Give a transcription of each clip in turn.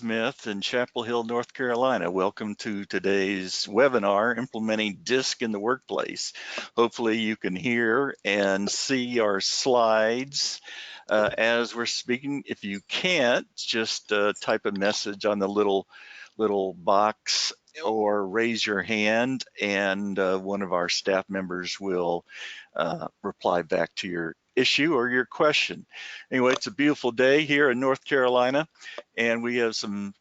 Smith in Chapel Hill, North Carolina. Welcome to today's webinar, Implementing DISC in the Workplace. Hopefully you can hear and see our slides as we're speaking. If you can't, just type a message on the little box or raise your hand, and one of our staff members will reply back to your issue or your question. Anyway, it's a beautiful day here in North Carolina, and we have some,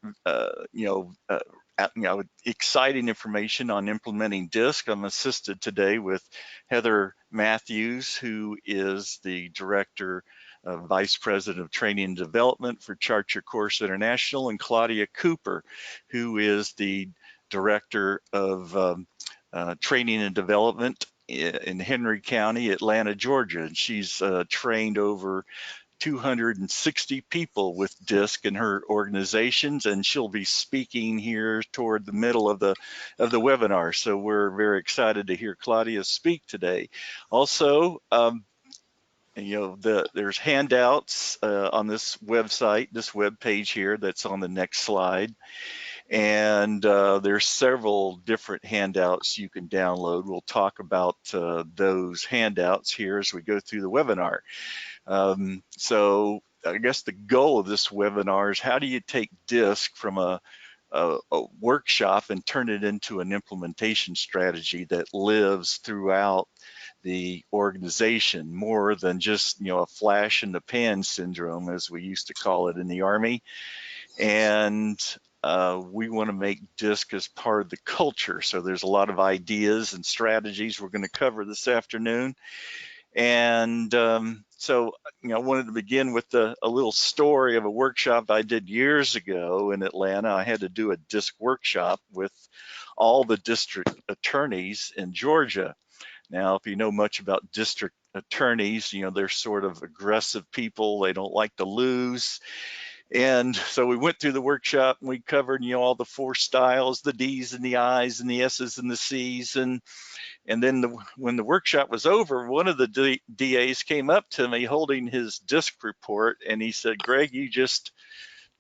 exciting information on implementing DISC. I'm assisted today with Heather Matthews, who is the Director Vice President of Training and Development for Chart Your Course International, and Claudia Cooper, who is the Director of Training and Development in Henry County, Atlanta, Georgia. And she's trained over 260 people with DISC in her organizations, and she'll be speaking here toward the middle of the webinar. So we're very excited to hear Claudia speak today. Also, there's handouts on this website, this web page here that's on the next slide. And there's several different handouts you can download. We'll talk about those handouts here as we go through the webinar. So I guess the goal of this webinar is, how do you take DISC from a workshop and turn it into an implementation strategy that lives throughout the organization, more than just a flash in the pan syndrome, as we used to call it in the Army. And we want to make DISC as part of the culture. So there's a lot of ideas and strategies we're going to cover this afternoon. And so I wanted to begin with a little story of a workshop I did years ago in Atlanta. I had to do a DISC workshop with all the district attorneys in Georgia. Now, if you know much about district attorneys, they're sort of aggressive people. They don't like to lose. And so we went through the workshop and we covered, all the 4 styles, the D's and the I's and the S's and the C's. And then when the workshop was over, one of the DAs came up to me holding his DISC report, and he said, "Greg, you just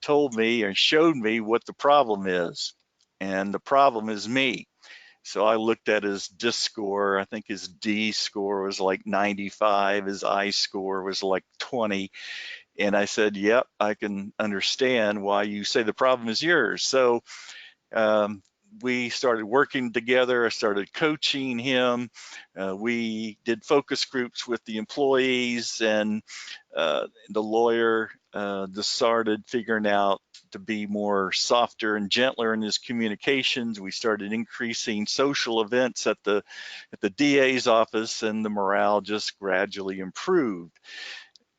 told me and showed me what the problem is. And the problem is me." So I looked at his DISC score. I think his D score was like 95. His I score was like 20. And I said, "Yep, I can understand why you say the problem is yours." So we started working together. I started coaching him. We did focus groups with the employees, and the lawyer just started figuring out to be more softer and gentler in his communications. We started increasing social events at the DA's office, and the morale just gradually improved.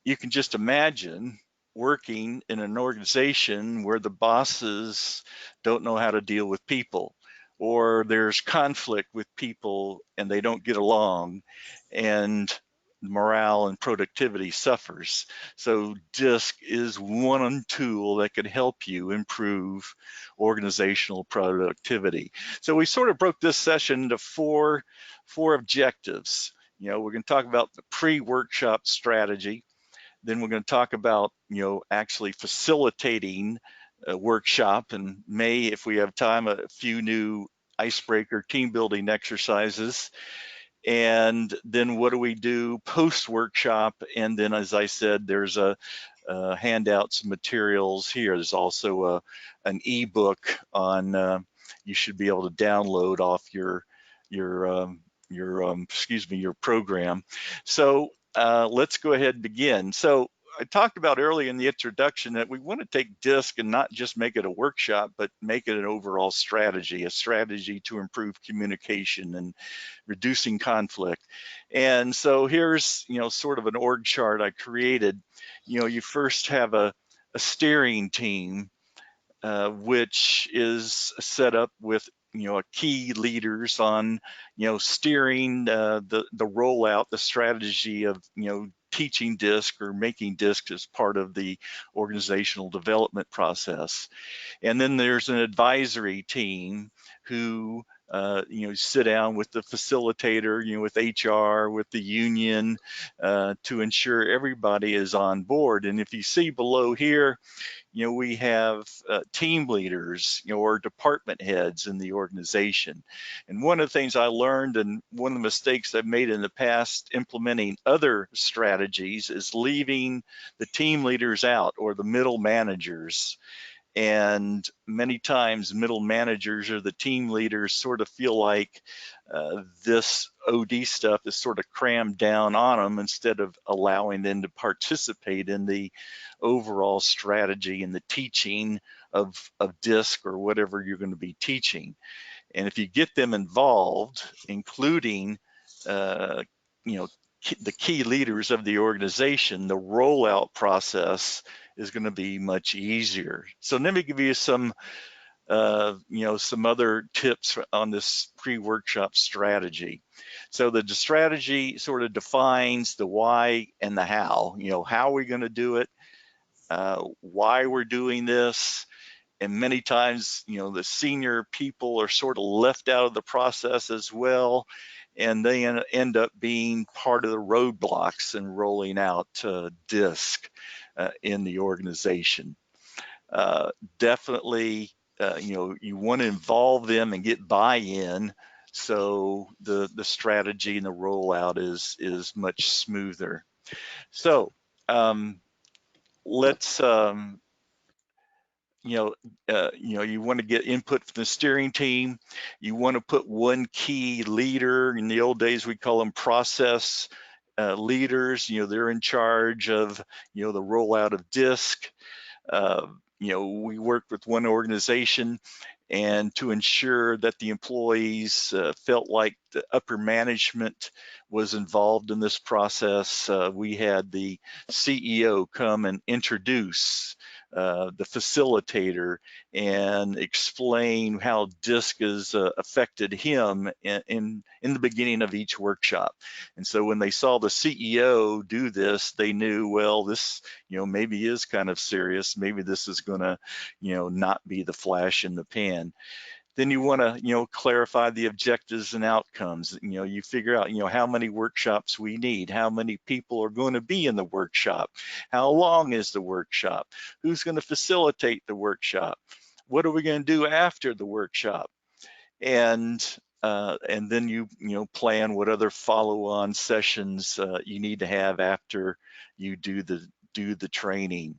You can just imagine working in an organization where the bosses don't know how to deal with people, or there's conflict with people and they don't get along, and morale and productivity suffers. So DISC is one tool that can help you improve organizational productivity. So we sort of broke this session into four objectives. We're going to talk about the pre-workshop strategy. Then we're going to talk about, actually facilitating a workshop, and may, if we have time, a few new icebreaker team building exercises. And then what do we do post-workshop? And then, as I said, there's handouts and materials here. There's also an ebook on you should be able to download off your program. So let's go ahead and begin. So I talked about early in the introduction that we want to take DISC and not just make it a workshop, but make it an overall strategy, a strategy to improve communication and reducing conflict. And so here's, sort of an org chart I created. You first have a steering team, which is set up with key leaders on steering the rollout, the strategy of teaching DISC or making DISC as part of the organizational development process. And then there's an advisory team who sit down with the facilitator, with HR, with the union, to ensure everybody is on board. And if you see below here, we have team leaders, or department heads in the organization. And one of the things I learned, and one of the mistakes I've made in the past implementing other strategies, is leaving the team leaders out, or the middle managers. And many times middle managers or the team leaders sort of feel like this OD stuff is sort of crammed down on them, instead of allowing them to participate in the overall strategy and the teaching of DISC, or whatever you're going to be teaching. And if you get them involved, including uh, you know the key leaders of the organization, the rollout process is going to be much easier. So let me give you some some other tips on this pre-workshop strategy. So the strategy sort of defines the why and the how. How are we going to do it? Why we're doing this? And many times, the senior people are sort of left out of the process as well, and they end up being part of the roadblocks and rolling out DISC in the organization. Definitely, you want to involve them and get buy-in, so the strategy and the rollout is much smoother. So let's you want to get input from the steering team. You want to put one key leader. In the old days, we call them process leaders. They're in charge of the rollout of DISC. We worked with one organization, and to ensure that the employees felt like the upper management was involved in this process, we had the CEO come and introduce the facilitator and explain how DISC has affected him in the beginning of each workshop. And so when they saw the CEO do this, they knew, well, this maybe is kind of serious. Maybe this is going to not be the flash in the pan. Then you want to clarify the objectives and outcomes. You figure out how many workshops we need, how many people are going to be in the workshop, how long is the workshop, who's going to facilitate the workshop, what are we going to do after the workshop, and then you plan what other follow-on sessions you need to have after you do the training.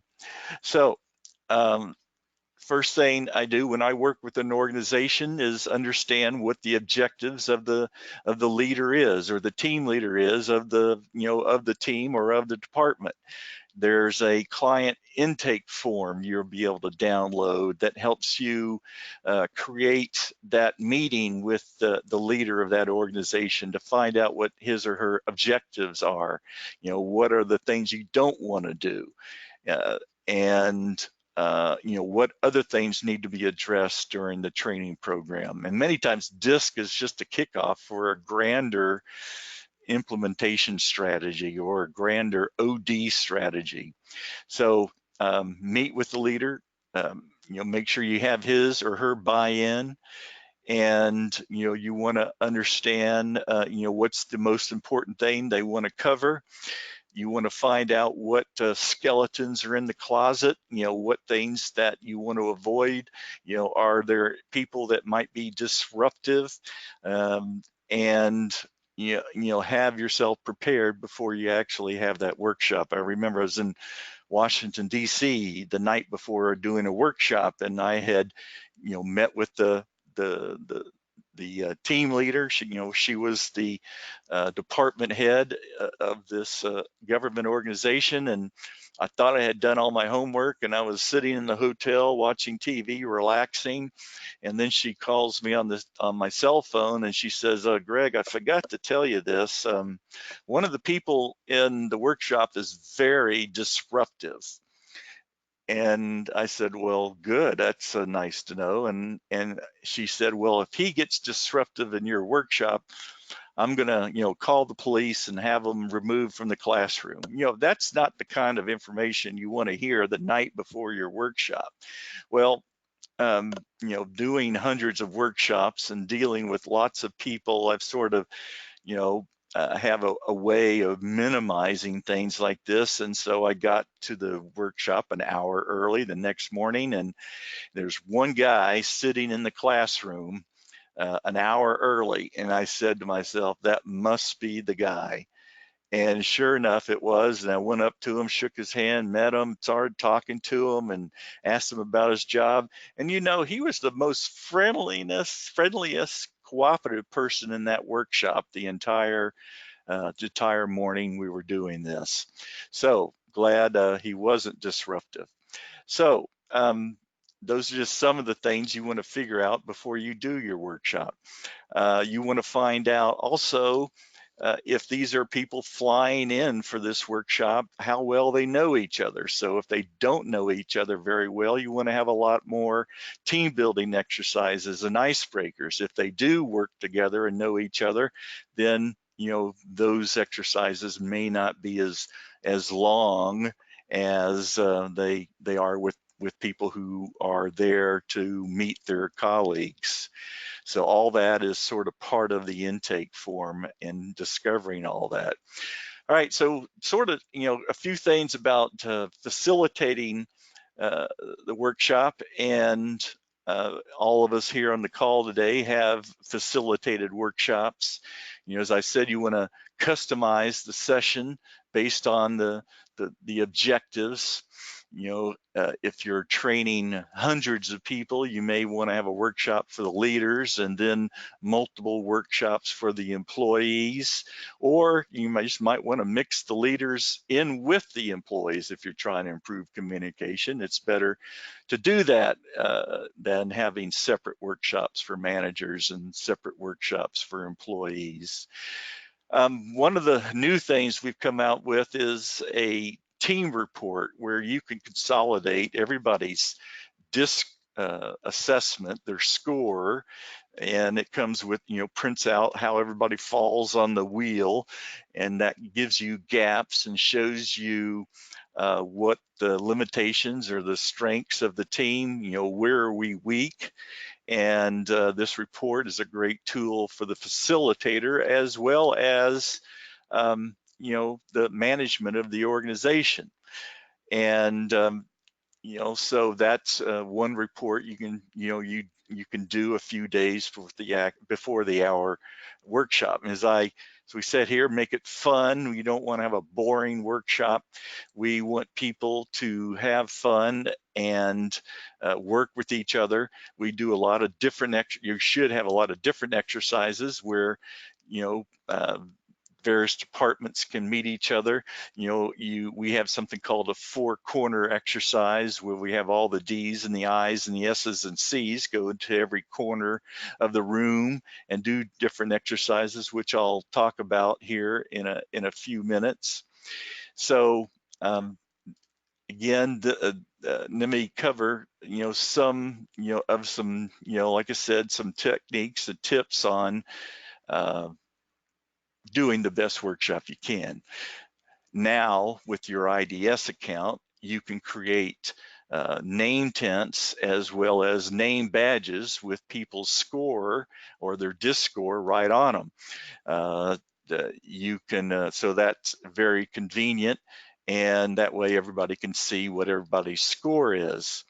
So first thing I do when I work with an organization is understand what the objectives of the leader is, or the team leader is, of the team or of the department. There's a client intake form you'll be able to download that helps you create that meeting with the leader of that organization to find out what his or her objectives are. What are the things you don't want to do? And what other things need to be addressed during the training program. And many times DISC is just a kickoff for a grander implementation strategy or a grander OD strategy. So meet with the leader, make sure you have his or her buy-in, and you want to understand what's the most important thing they want to cover. You want to find out what skeletons are in the closet, what things that you want to avoid. Are there people that might be disruptive? And have yourself prepared before you actually have that workshop. I remember I was in Washington, D.C. the night before doing a workshop, and I had met with the team leader. She was the department head of this government organization, and I thought I had done all my homework, and I was sitting in the hotel watching TV, relaxing, and then she calls me on my cell phone, and she says, "Greg, I forgot to tell you this. One of the people in the workshop is very disruptive." And I said, "Well, good. That's nice to know." And she said, "Well, if he gets disruptive in your workshop, I'm gonna, call the police and have them removed from the classroom." That's not the kind of information you want to hear the night before your workshop. Well, doing hundreds of workshops and dealing with lots of people, I've sort of, have a way of minimizing things like this. And so I got to the workshop an hour early the next morning, and there's one guy sitting in the classroom an hour early. And I said to myself, that must be the guy. And sure enough, it was. And I went up to him, shook his hand, met him, started talking to him, and asked him about his job. And he was the most friendliest, cooperative person in that workshop the entire morning we were doing this. So glad he wasn't disruptive. So those are just some of the things you want to figure out before you do your workshop. You want to find out also if these are people flying in for this workshop, how well they know each other. So if they don't know each other very well, you want to have a lot more team building exercises and icebreakers. If they do work together and know each other, then those exercises may not be as long as they are with people who are there to meet their colleagues. So all that is sort of part of the intake form and discovering all that. All right, so sort of, a few things about facilitating uh, the workshop, and all of us here on the call today have facilitated workshops. As I said, you want to customize the session based on the objectives. If you're training hundreds of people, you may want to have a workshop for the leaders and then multiple workshops for the employees, or you just might want to mix the leaders in with the employees. If you're trying to improve communication, it's better to do that than having separate workshops for managers and separate workshops for employees. One of the new things we've come out with is a team report where you can consolidate everybody's DISC assessment, their score, and it comes with, prints out how everybody falls on the wheel, and that gives you gaps and shows you what the limitations or the strengths of the team, where are we weak. And this report is a great tool for the facilitator as well as the management of the organization. And so that's one report you can you can do a few days before the hour workshop. And as we said here, make it fun. We don't want to have a boring workshop. We want people to have fun and work with each other. We do a lot of different you should have a lot of different exercises where various departments can meet each other. We have something called a four-corner exercise where we have all the D's and the I's and the S's and C's go into every corner of the room and do different exercises, which I'll talk about here in a few minutes. So again, let me cover some like I said, some techniques and tips on doing the best workshop you can. Now, with your IDS account, you can create name tents as well as name badges with people's score or their DISC score right on them. You can, so that's very convenient, and that way everybody can see what everybody's score is.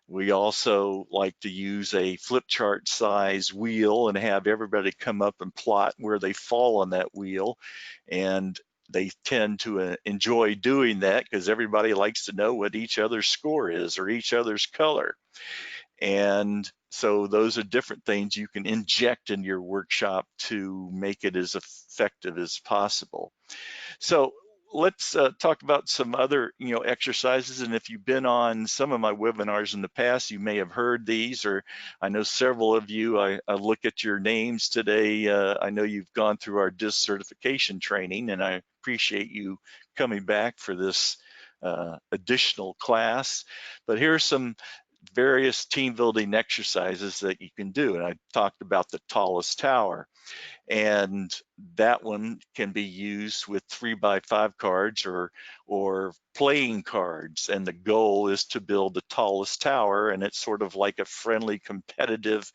We also like to use a flip chart size wheel and have everybody come up and plot where they fall on that wheel. And they tend to enjoy doing that because everybody likes to know what each other's score is or each other's color. And so those are different things you can inject in your workshop to make it as effective as possible. So let's talk about some other exercises. And if you've been on some of my webinars in the past, you may have heard these, or I know several of you, I look at your names today. I know you've gone through our DISC certification training, and I appreciate you coming back for this additional class. But here's some various team building exercises that you can do. And I talked about the tallest tower, and that one can be used with 3x5 cards or playing cards. And the goal is to build the tallest tower, and it's sort of like a friendly competitive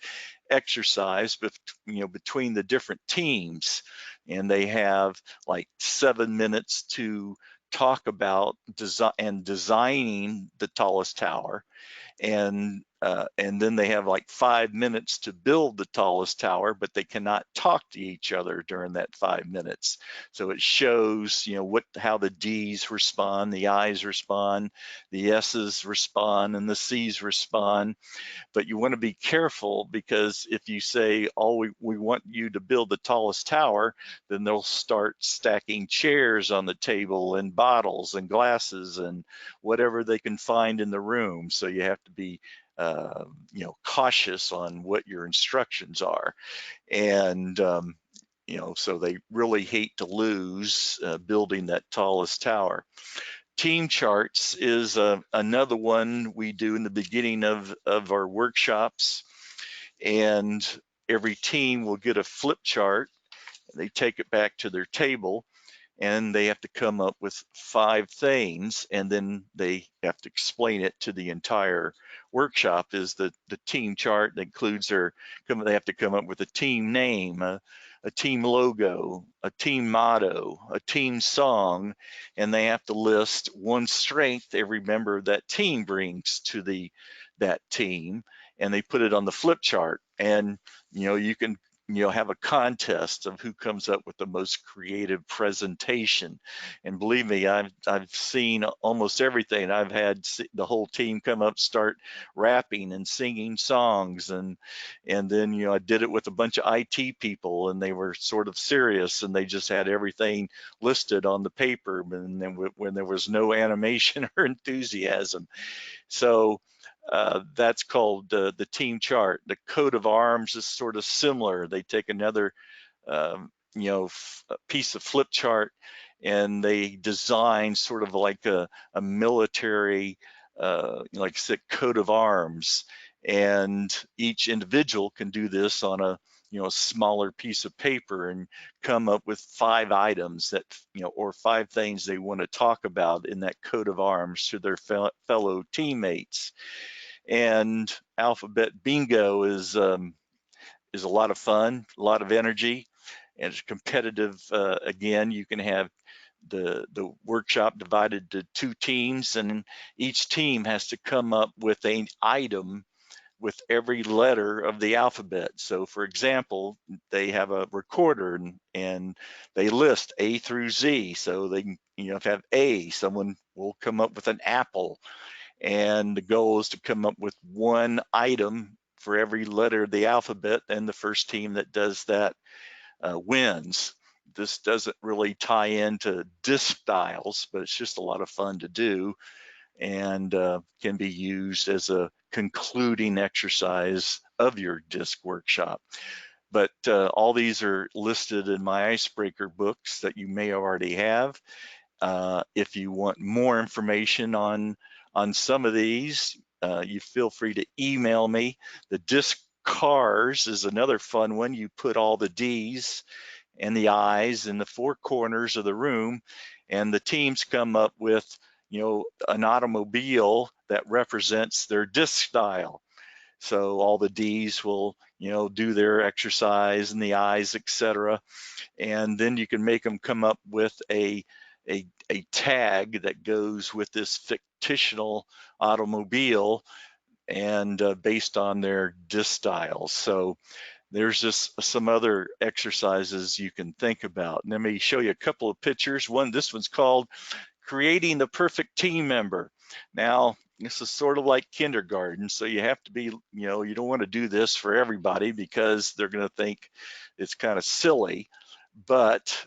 exercise between the different teams. And they have like 7 minutes to talk about designing the tallest tower, and then they have like 5 minutes to build the tallest tower, but they cannot talk to each other during that 5 minutes. So it shows, how the D's respond, the I's respond, the S's respond, and the C's respond. But you want to be careful, because if you say, oh, we want you to build the tallest tower, then they'll start stacking chairs on the table and bottles and glasses and whatever they can find in the room. So you have to be cautious on what your instructions are. And so they really hate to lose building that tallest tower. Team charts is another one we do in the beginning of our workshops, and every team will get a flip chart. They take it back to their table, and they have to come up with 5 things, and then they have to explain it to the entire workshop. Is the team chart that includes they have to come up with a team name, a team logo, a team motto, a team song, and they have to list one strength every member of that team brings to that team, and they put it on the flip chart. And you can have a contest of who comes up with the most creative presentation. And believe me, I've seen almost everything. I've had the whole team come up, start rapping and singing songs, and then I did it with a bunch of IT people, and they were sort of serious, and they just had everything listed on the paper, and then when there was no animation or enthusiasm. So that's called the team chart. The coat of arms is sort of similar. They take another piece of flip chart, and they design sort of like a military, like I said, coat of arms. And each individual can do this on a smaller piece of paper and come up with 5 items that or 5 things they want to talk about in that coat of arms to their fellow teammates. And alphabet bingo is a lot of fun, a lot of energy, and it's competitive. Again, you can have the workshop divided to 2 teams, and each team has to come up with an item with every letter of the alphabet. So for example, they have a recorder, and they list A through Z. So they can, if you have A, someone will come up with an apple, and the goal is to come up with one item for every letter of the alphabet, and the first team that does that wins. This doesn't really tie into disc styles, but it's just a lot of fun to do, and can be used as a concluding exercise of your disc workshop. But all these are listed in my icebreaker books that you may already have. If you want more information on some of these, you feel free to email me. The disc cars is another fun one. You put all the D's and the I's in the 4 corners of the room, and the teams come up with an automobile that represents their disc style. So all the D's will do their exercise, and the I's, etc. And then you can make them come up with a tag that goes with this fictional automobile, and based on their disc styles. So there's just some other exercises you can think about. And let me show you a couple of pictures. This one's called Creating the Perfect Team Member. Now, this is sort of like kindergarten, so you have to be, you don't want to do this for everybody, because they're going to think it's kind of silly. But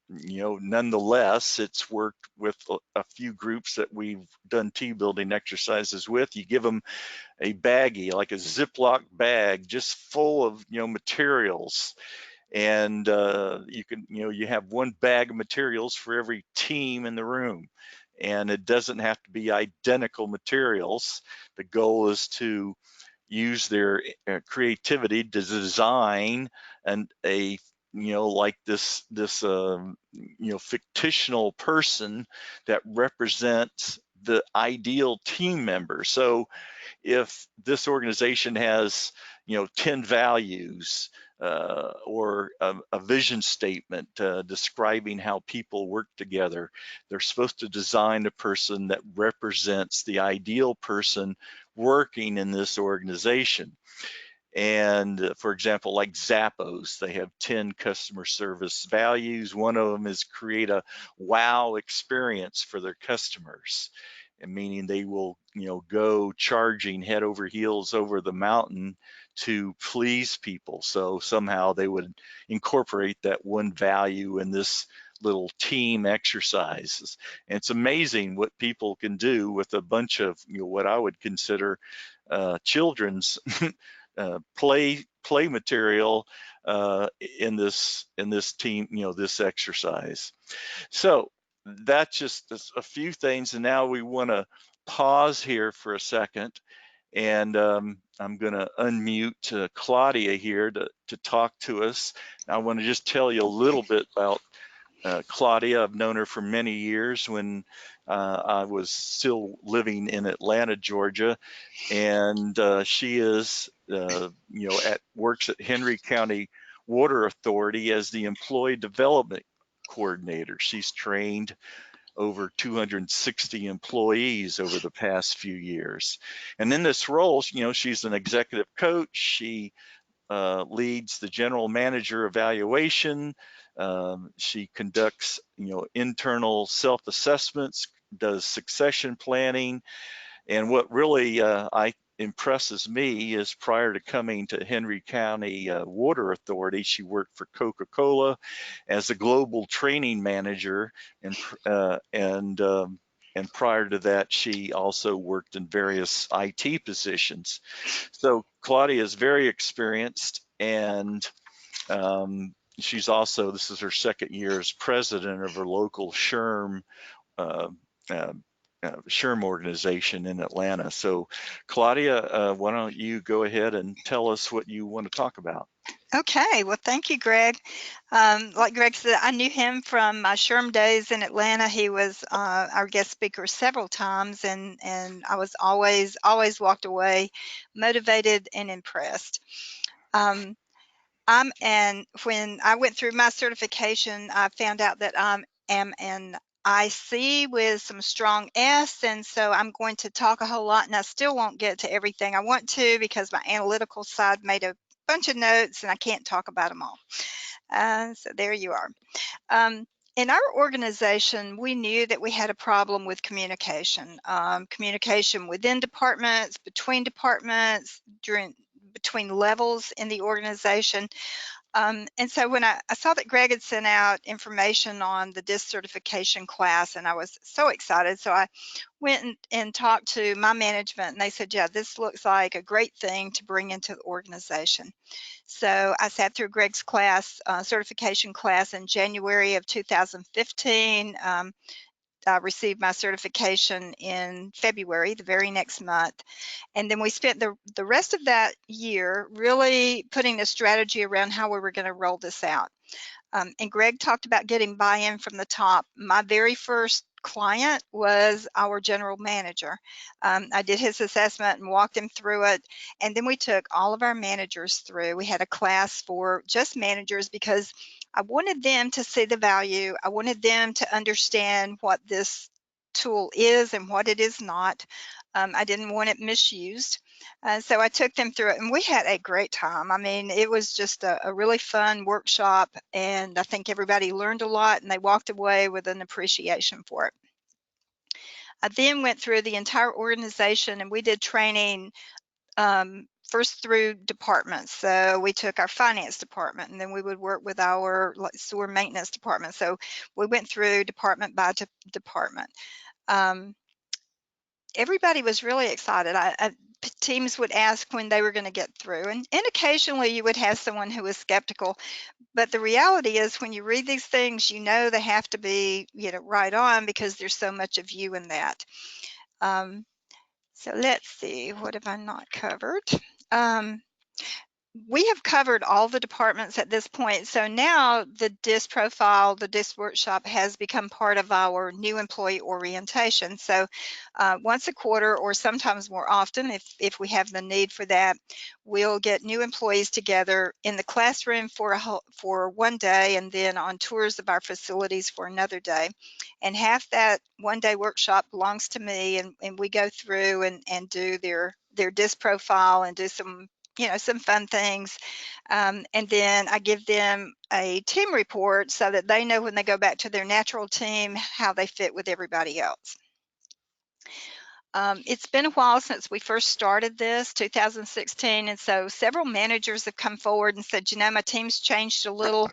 nonetheless, it's worked with a few groups that we've done team building exercises with. You give them a baggie, like a Ziploc bag, just full of materials, and you have one bag of materials for every team in the room, and it doesn't have to be identical materials. The goal is to use their creativity to design like this fictional person that represents the ideal team member. So if this organization has 10 values or a vision statement describing how people work together, they're supposed to design a person that represents the ideal person working in this organization. And for example, like Zappos, they have 10 customer service values. One of them is create a wow experience for their customers, and meaning they will, go charging head over heels over the mountain to please people. So somehow they would incorporate that one value in this little team exercises. And it's amazing what people can do with a bunch of, what I would consider children's play material in this team, this exercise. So that's just a few things, and now we want to pause here for a second, and I'm going to unmute Claudia here to talk to us. I want to just tell you a little bit about Claudia. I've known her for many years when I was still living in Atlanta, Georgia, and she is, works at Henry County Water Authority as the Employee Development Coordinator. She's trained over 260 employees over the past few years. And in this role, she's an executive coach. She leads the general manager evaluation. She conducts, internal self-assessments, does succession planning. And what really impresses me is prior to coming to Henry County Water Authority, she worked for Coca-Cola as a global training manager, and prior to that, she also worked in various IT positions. So Claudia is very experienced, and she's also, this is her second year as president of her local SHRM uh, uh, SHRM organization in Atlanta. So Claudia, why don't you go ahead and tell us what you want to talk about? Okay, well, thank you, Greg. Like Greg said, I knew him from my SHRM days in Atlanta. He was our guest speaker several times, and I was always walked away motivated and impressed. And when I went through my certification, I found out that I am an IC with some strong S, and so I'm going to talk a whole lot, and I still won't get to everything I want to because my analytical side made a bunch of notes, and I can't talk about them all. So there you are. In our organization, we knew that we had a problem with communication, communication within departments, between between levels in the organization. And so when I saw that Greg had sent out information on the DISC certification class, and I was so excited, so I went and talked to my management, and they said, yeah, this looks like a great thing to bring into the organization. So I sat through Greg's class, certification class in January of 2015. I received my certification in February, the very next month. And then we spent the rest of that year really putting a strategy around how we were going to roll this out. And Greg talked about getting buy-in from the top. My very first client was our general manager. I did his assessment and walked him through it. And then we took all of our managers through. We had a class for just managers because I wanted them to see the value. I wanted them to understand what this tool is and what it is not. I didn't want it misused. So I took them through it, and we had a great time. I mean, it was just a really fun workshop, and I think everybody learned a lot, and they walked away with an appreciation for it. I then went through the entire organization, and we did training first through departments. So we took our finance department, and then we would work with our sewer maintenance department. So we went through department by department. Everybody was really excited. teams would ask when they were going to get through. And occasionally you would have someone who was skeptical. But the reality is when you read these things, you know they have to be, right on because there's so much of you in that. So let's see, what have I not covered? We have covered all the departments at this point. So now the DISC profile, the DISC workshop has become part of our new employee orientation. So once a quarter, or sometimes more often if we have the need for that, we'll get new employees together in the classroom for one day, and then on tours of our facilities for another day. And half that one-day workshop belongs to me, and we go through and do their DISC profile and do some fun things. And then I give them a team report so that they know when they go back to their natural team how they fit with everybody else. It's been a while since we first started this, 2016, and so several managers have come forward and said, my team's changed a little,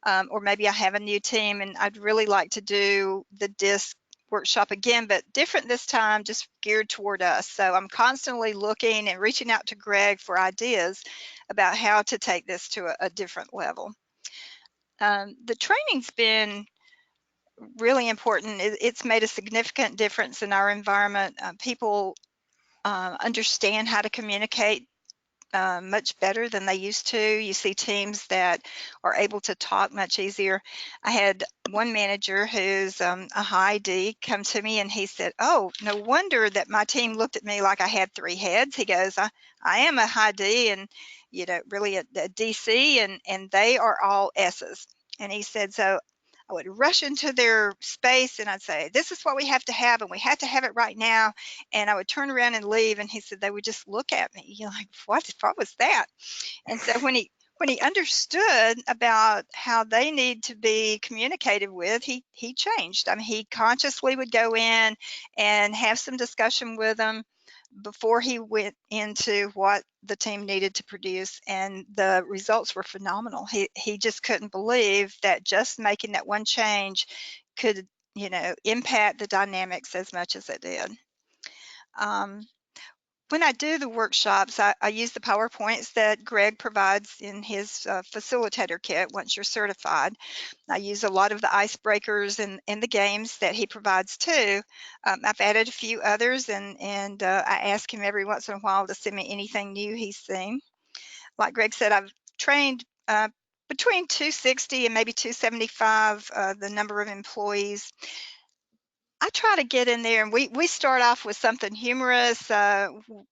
or maybe I have a new team and I'd really like to do the DISC workshop again, but different this time, just geared toward us. So I'm constantly looking and reaching out to Greg for ideas about how to take this to a different level. The training's been really important. It's made a significant difference in our environment. People understand how to communicate much better than they used to. You see teams that are able to talk much easier. I had one manager who's a high D come to me and he said, "Oh, no wonder that my team looked at me like I had three heads." He goes, I am a high D and really a DC, and they are all S's. And he said, so I would rush into their space and I'd say, "This is what we have to have, and we have to have it right now." And I would turn around and leave, and he said they would just look at me. You're like, what was that? And so when he understood about how they need to be communicated with, he changed. I mean, he consciously would go in and have some discussion with them before he went into what the team needed to produce, and the results were phenomenal. He just couldn't believe that just making that one change could, impact the dynamics as much as it did. When I do the workshops, I use the PowerPoints that Greg provides in his facilitator kit once you're certified. I use a lot of the icebreakers and the games that he provides too. I've added a few others, and I ask him every once in a while to send me anything new he's seen. Like Greg said, I've trained between 260 and maybe 275 the number of employees. I try to get in there, and we start off with something humorous.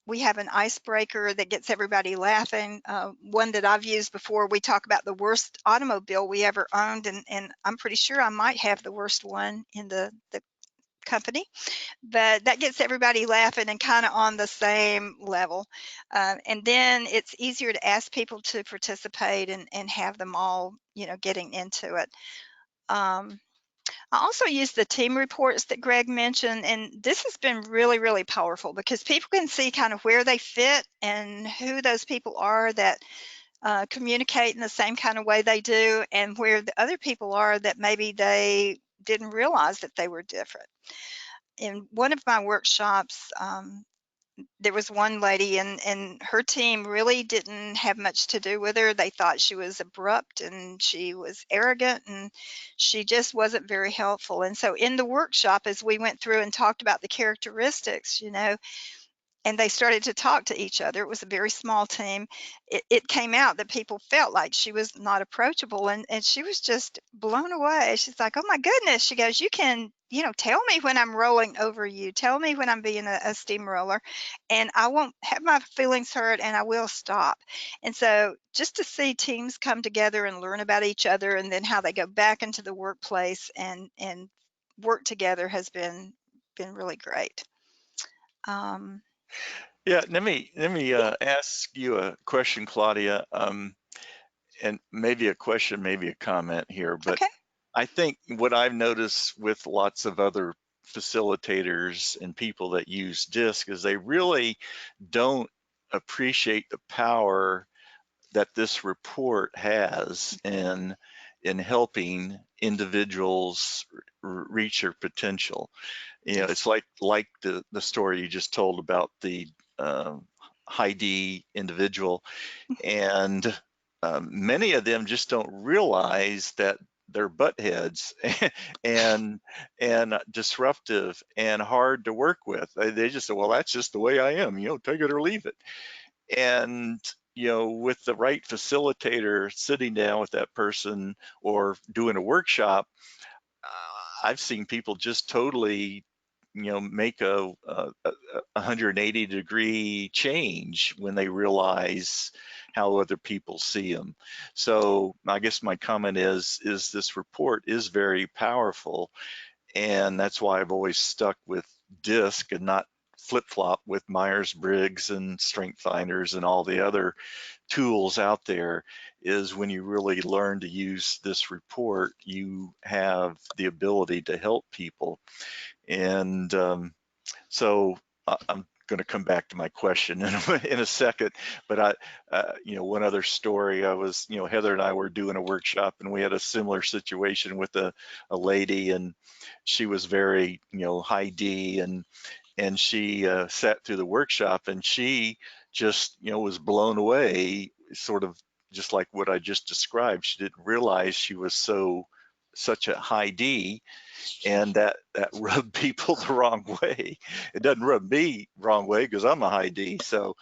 We have an icebreaker that gets everybody laughing. One that I've used before, we talk about the worst automobile we ever owned, and I'm pretty sure I might have the worst one in the company, but that gets everybody laughing and kind of on the same level. And then it's easier to ask people to participate and have them all, getting into it. I also use the team reports that Greg mentioned, and this has been really, really powerful because people can see kind of where they fit and who those people are that communicate in the same kind of way they do, and where the other people are that maybe they didn't realize that they were different. In one of my workshops, there was one lady, and her team really didn't have much to do with her. They thought she was abrupt and she was arrogant, and she just wasn't very helpful. And so in the workshop, as we went through and talked about the characteristics, and they started to talk to each other. It was a very small team. It came out that people felt like she was not approachable, and she was just blown away. She's like, "Oh my goodness." She goes, "You can, tell me when I'm rolling over you. Tell me when I'm being a steamroller, and I won't have my feelings hurt, and I will stop." And so just to see teams come together and learn about each other, and then how they go back into the workplace and work together has been really great. Um, Yeah, let me ask you a question, Claudia, and maybe a question, maybe a comment here. But okay. I think what I've noticed with lots of other facilitators and people that use DISC is they really don't appreciate the power that this report has in helping individuals reach their potential. Yes. It's like the story you just told about the high D individual, and many of them just don't realize that they're butt heads and disruptive and hard to work with. They just say, well, that's just the way I am, take it or leave it. And with the right facilitator sitting down with that person or doing a workshop, I've seen people just totally make a 180-degree change when they realize how other people see them. So I guess my comment is this report is very powerful, and that's why I've always stuck with DISC and not flip-flop with Myers-Briggs and Strength Finders and all the other tools out there. Is when you really learn to use this report, you have the ability to help people. And so I'm going to come back to my question in a second, but one other story. I was, Heather and I were doing a workshop, and we had a similar situation with a lady, and she was very, high D, and she sat through the workshop, and she just, was blown away, sort of just like what I just described. She didn't realize she was such a high D, and that rubbed people the wrong way. It doesn't rub me wrong way because I'm a high D. So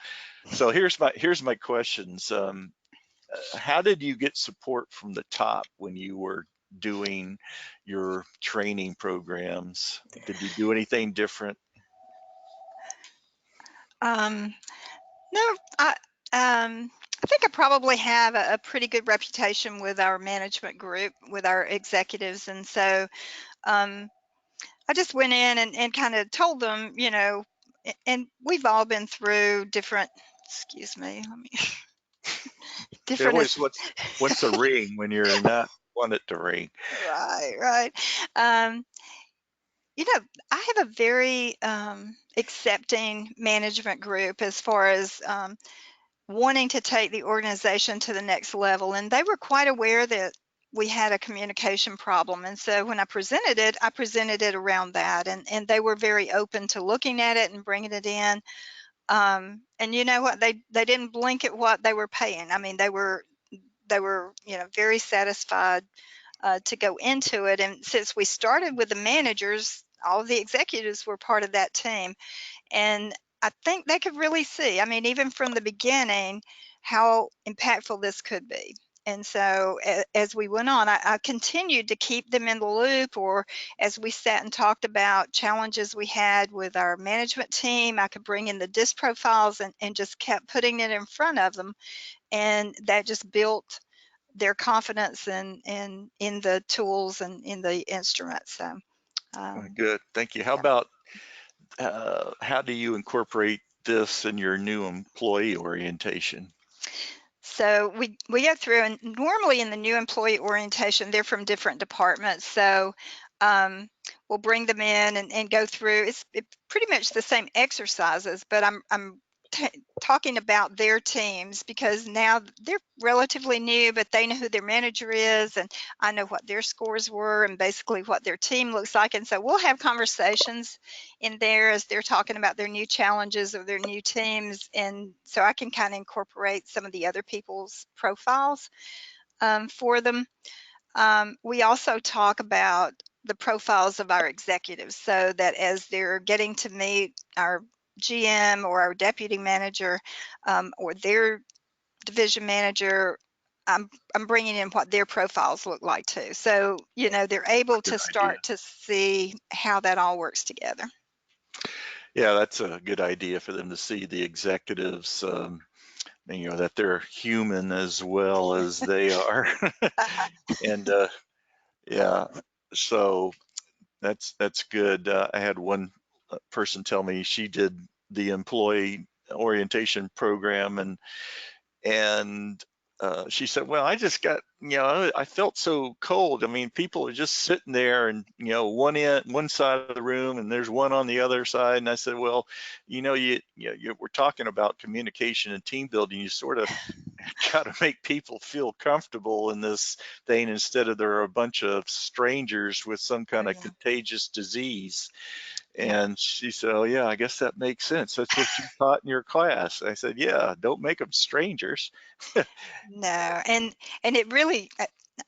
here's my questions. How did you get support from the top when you were doing your training programs? Did you do anything different? Um, no, I think I probably have a pretty good reputation with our management group, with our executives, and so um, I just went in and kind of told them, and we've all been through different. Excuse me, let me It different. always wants a ring when you're not want it to ring. Right, right. Um, I have a very accepting management group as far as wanting to take the organization to the next level. And they were quite aware that we had a communication problem. And so when I presented it around that. And they were very open to looking at it and bringing it in. And you know what? They didn't blink at what they were paying. I mean, they were very satisfied to go into it. And since we started with the managers, all of the executives were part of that team. And I think they could really see, I mean, even from the beginning, how impactful this could be. And so as we went on, I continued to keep them in the loop, or as we sat and talked about challenges we had with our management team, I could bring in the DISC profiles and just kept putting it in front of them. And that just built their confidence in the tools and in the instruments. So um, Good, thank you. How yeah. about how do you incorporate this in your new employee orientation? So we go through, and normally in the new employee orientation, they're from different departments. So um, we'll bring them in and go through. It's pretty much the same exercises, but I'm talking about their teams because now they're relatively new, but they know who their manager is, and I know what their scores were and basically what their team looks like. And so we'll have conversations in there as they're talking about their new challenges or their new teams. And so I can kind of incorporate some of the other people's profiles for them. We also talk about the profiles of our executives so that as they're getting to meet our GM or our deputy manager or their division manager, I'm bringing in what their profiles look like too. So, they're able Good to idea. start to see how that all works together. Yeah, that's a good idea for them to see the executives, that they're human as well as they are. And yeah, so that's good. I had one person tell me she did the employee orientation program, and she said, well, I just got, I felt so cold. I mean, people are just sitting there, and one side of the room, and there's one on the other side. And I said, well, we're talking about communication and team building. You sort of got to make people feel comfortable in this thing instead of they're a bunch of strangers with some Oh kind of yeah, contagious disease. yeah. And she said, "Oh yeah, I guess that makes sense. That's what you taught in your class." I said, "Yeah, don't make them strangers." No, and it really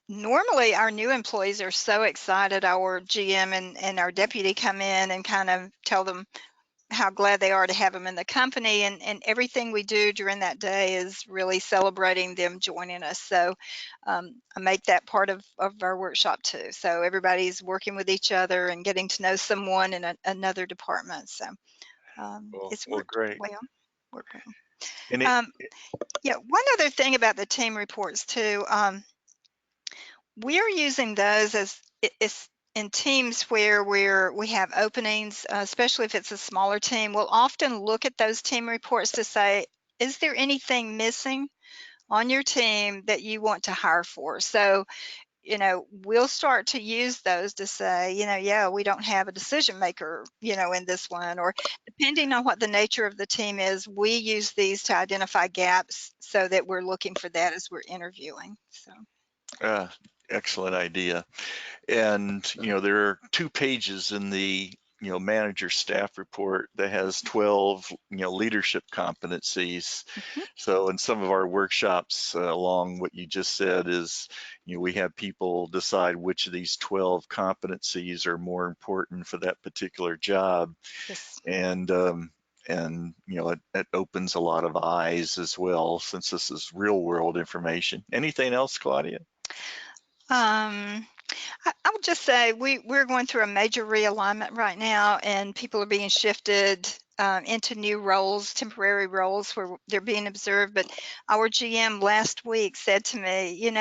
normally our new employees are so excited. Our GM and our deputy come in and kind of tell them how glad they are to have them in the company, and everything we do during that day is really celebrating them joining us. So I make that part of our workshop too. So everybody's working with each other and getting to know someone in another department. So it's Well, worked great. well. Worked well. And it, Um, yeah, one other thing about the team reports too. We're using those as it's in teams where we have openings, especially if it's a smaller team. We'll often look at those team reports to say, is there anything missing on your team that you want to hire for? So, we'll start to use those to say, yeah, we don't have a decision maker, in this one, or depending on what the nature of the team is, we use these to identify gaps so that we're looking for that as we're interviewing. So, uh, excellent idea. And there are 2 pages in the manager staff report that has 12 leadership competencies. mhm, So in some of our workshops, along what you just said is, we have people decide which of these 12 competencies are more important for that particular job. yes. And it opens a lot of eyes as well, since this is real world information. Anything else, Claudia? Um, I would just say we're going through a major realignment right now, and people are being shifted into new roles, temporary roles where they're being observed. But our GM last week said to me,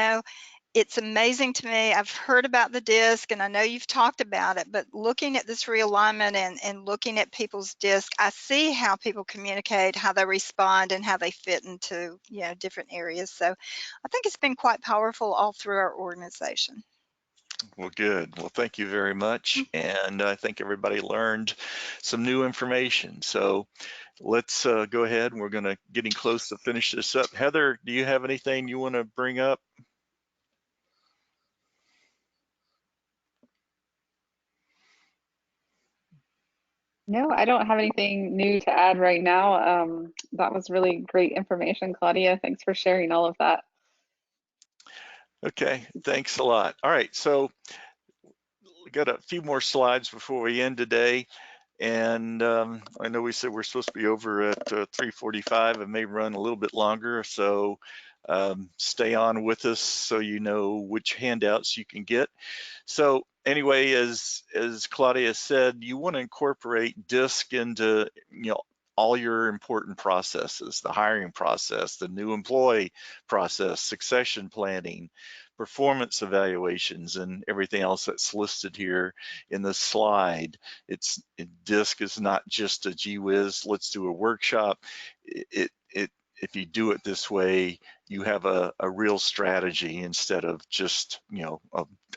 it's amazing to me. I've heard about the DISC and I know you've talked about it, but looking at this realignment and looking at people's DISC, I see how people communicate, how they respond, and how they fit into different areas. So I think it's been quite powerful all through our organization. Well, good. Well, thank you very much. And I think everybody learned some new information. So let's go ahead, and we're going to getting close to finish this up. Heather, do you have anything you want to bring up? No, I don't have anything new to add right now. That was really great information, Claudia. Thanks for sharing all of that. Okay, thanks a lot. All right, so we got a few more slides before we end today. And I know we said we're supposed to be over at 3:45 and may run a little bit longer. So stay on with us so you know which handouts you can get. So anyway, as Claudia said, you want to incorporate DISC into all your important processes: the hiring process, the new employee process, succession planning, performance evaluations, and everything else that's listed here in the slide. DISC is not just a gee whiz, let's do a workshop. It if you do it this way, you have a real strategy instead of just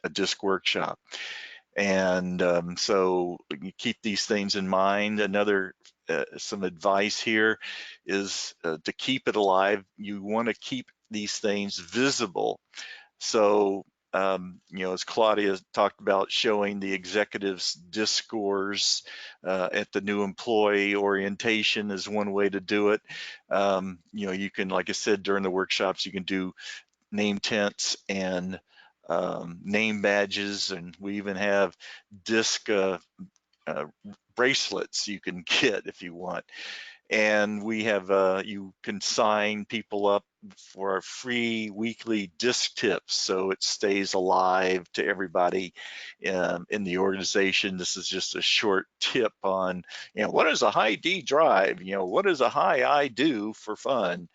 a DISC workshop. And so you keep these things in mind. Another some advice here is to keep it alive. You want to keep these things visible. So as Claudia talked about, showing the executives DISC scores at the new employee orientation is one way to do it. You can, like I said, during the workshops, you can do name tents and name badges, and we even have DISC uh, bracelets you can get if you want. And we have you can sign people up for our free weekly DISC tips, so it stays alive to everybody in the organization. This is just a short tip on what is a high D drive, what is a high I do for fun.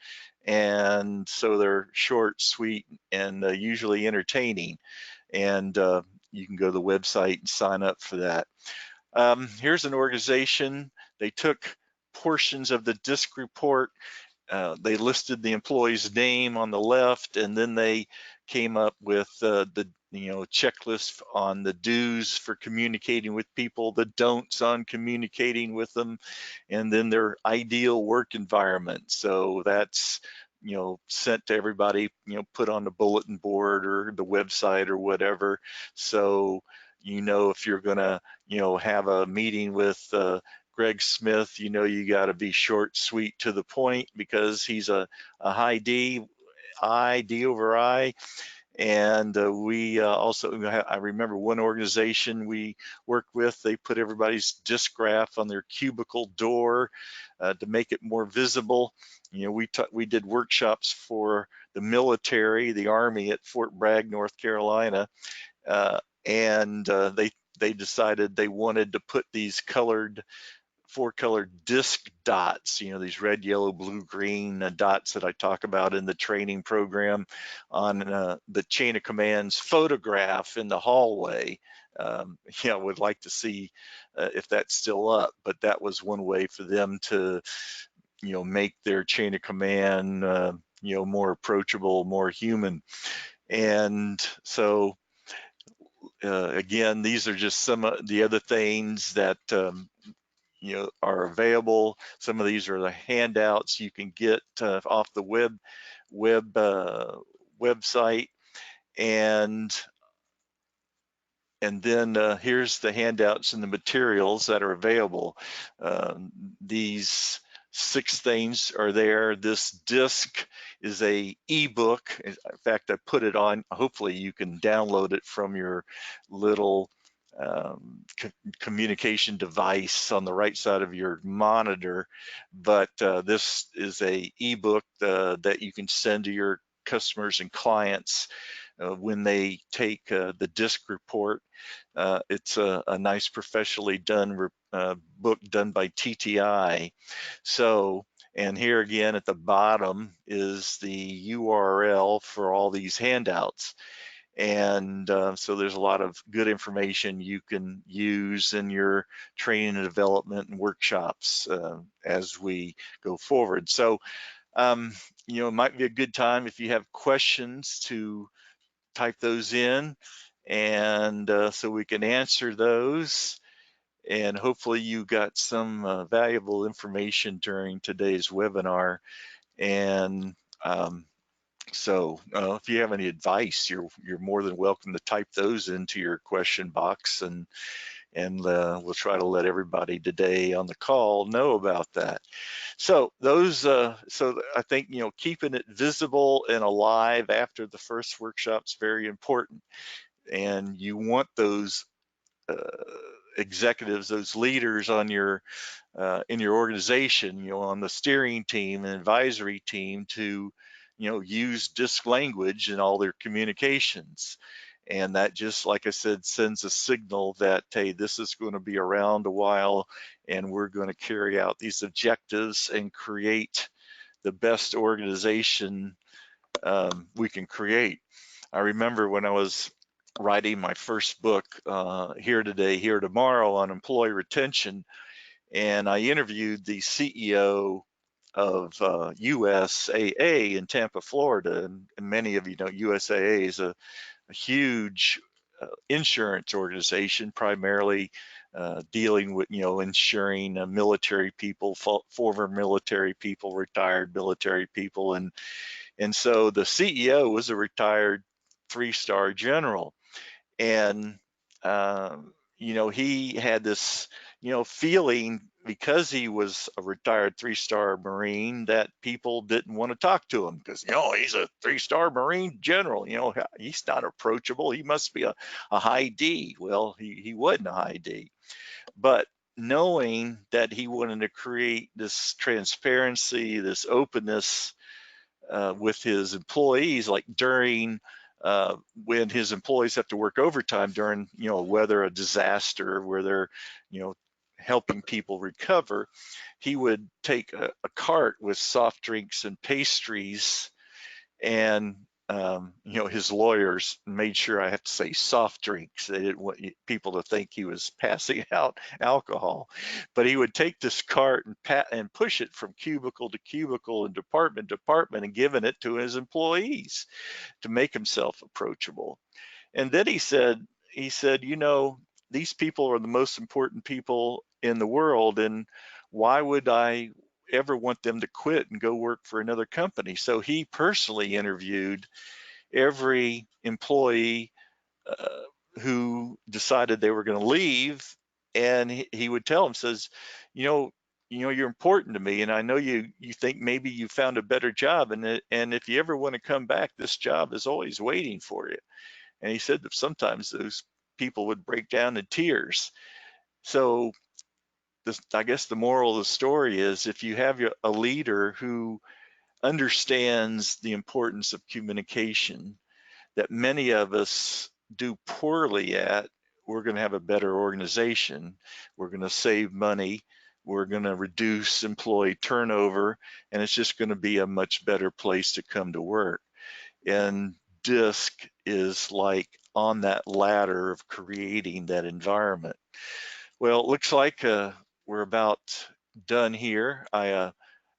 And so they're short, sweet, and usually entertaining. And you can go to the website and sign up for that. Here's an organization. They took portions of the DISC report. They listed the employee's name on the left, and then they came up with the checklist on the do's for communicating with people, the don'ts on communicating with them, and then their ideal work environment. So that's sent to everybody, put on the bulletin board or the website or whatever. So, if you're gonna, have a meeting with Greg Smith, you got to be short, sweet, to the point, because he's a high D, D over I. And we also, I remember one organization we worked with, they put everybody's disc graph on their cubicle door to make it more visible. We did workshops for the military, the Army at Fort Bragg, North Carolina, and they decided they wanted to put these four colored disc dots, these red, yellow, blue, green dots that I talk about in the training program on the chain of commands photograph in the hallway. Would like to see if that's still up, but that was one way for them to, make their chain of command, more approachable, more human. And so, again, these are just some of the other things that are available. Some of these are the handouts you can get off the website, and then here's the handouts and the materials that are available. These 6 things are there. This disc is a ebook. In fact, I put it on. Hopefully you can download it from your little communication device on the right side of your monitor. But this is a ebook that you can send to your customers and clients when they take the disc report. It's a nice professionally done book done by TTI. So, and here again at the bottom is the URL for all these handouts. And so there's a lot of good information you can use in your training and development and workshops as we go forward. So, it might be a good time if you have questions to type those in, and so we can answer those. And hopefully you got some valuable information during today's webinar. And so if you have any advice, you're more than welcome to type those into your question box, and we'll try to let everybody today on the call know about that. So so I think, keeping it visible and alive after the first workshop is very important. And you want those uh, executives, those leaders on your in your organization, on the steering team and advisory team to, use disc language in all their communications. And that, just like I said, sends a signal that, hey, this is going to be around a while, and we're going to carry out these objectives and create the best organization we can create. I remember when I was writing my first book, Here Today, Here Tomorrow, on employee retention, and I interviewed the CEO of USAA in Tampa, Florida. And many of you know USAA is a huge insurance organization, primarily dealing with, insuring military people, former military people, retired military people. And so the CEO was a retired 3-star general. And, he had this, feeling, because he was a retired 3-star Marine, that people didn't want to talk to him because, he's a 3-star Marine general, he's not approachable. He must be a high D. Well, he wasn't a high D. But knowing that he wanted to create this transparency, this openness with his employees, like during when his employees have to work overtime during, whether a disaster where they're, helping people recover, he would take a cart with soft drinks and pastries, and his lawyers made sure I have to say soft drinks. They didn't want people to think he was passing out alcohol. But he would take this cart and push it from cubicle to cubicle and department to department, and giving it to his employees to make himself approachable. And then he said, these people are the most important people in the world, and why would I ever want them to quit and go work for another company. So he personally interviewed every employee who decided they were going to leave, and he would tell them, says, you know, you're important to me, and I know you think maybe you found a better job, and if you ever want to come back, this job is always waiting for you. And he said that sometimes those people would break down in tears. So I guess the moral of the story is, if you have a leader who understands the importance of communication that many of us do poorly at, we're going to have a better organization. We're going to save money. We're going to reduce employee turnover, and it's just going to be a much better place to come to work. And DISC is like on that ladder of creating that environment. Well, it looks like we're about done here. I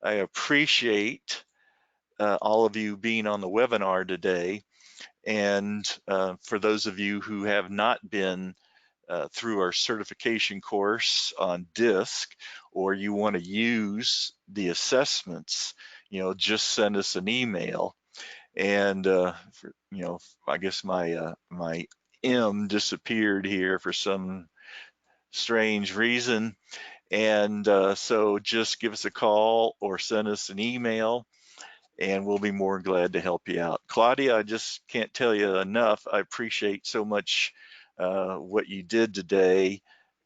appreciate all of you being on the webinar today. And for those of you who have not been through our certification course on DISC, or you want to use the assessments, just send us an email. And I guess my M disappeared here for some strange reason. And so just give us a call or send us an email, and we'll be more glad to help you out. Claudia, I just can't tell you enough. I appreciate so much what you did today,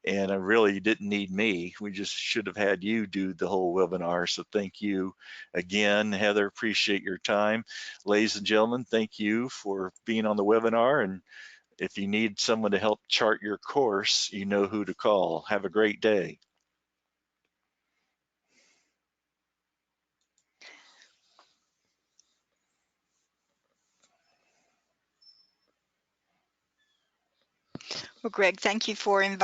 and I really didn't need me. We just should have had you do the whole webinar. So thank you again, Heather. Appreciate your time. Ladies and gentlemen, thank you for being on the webinar. And if you need someone to help chart your course, you know who to call. Have a great day. Well, Greg, thank you for inviting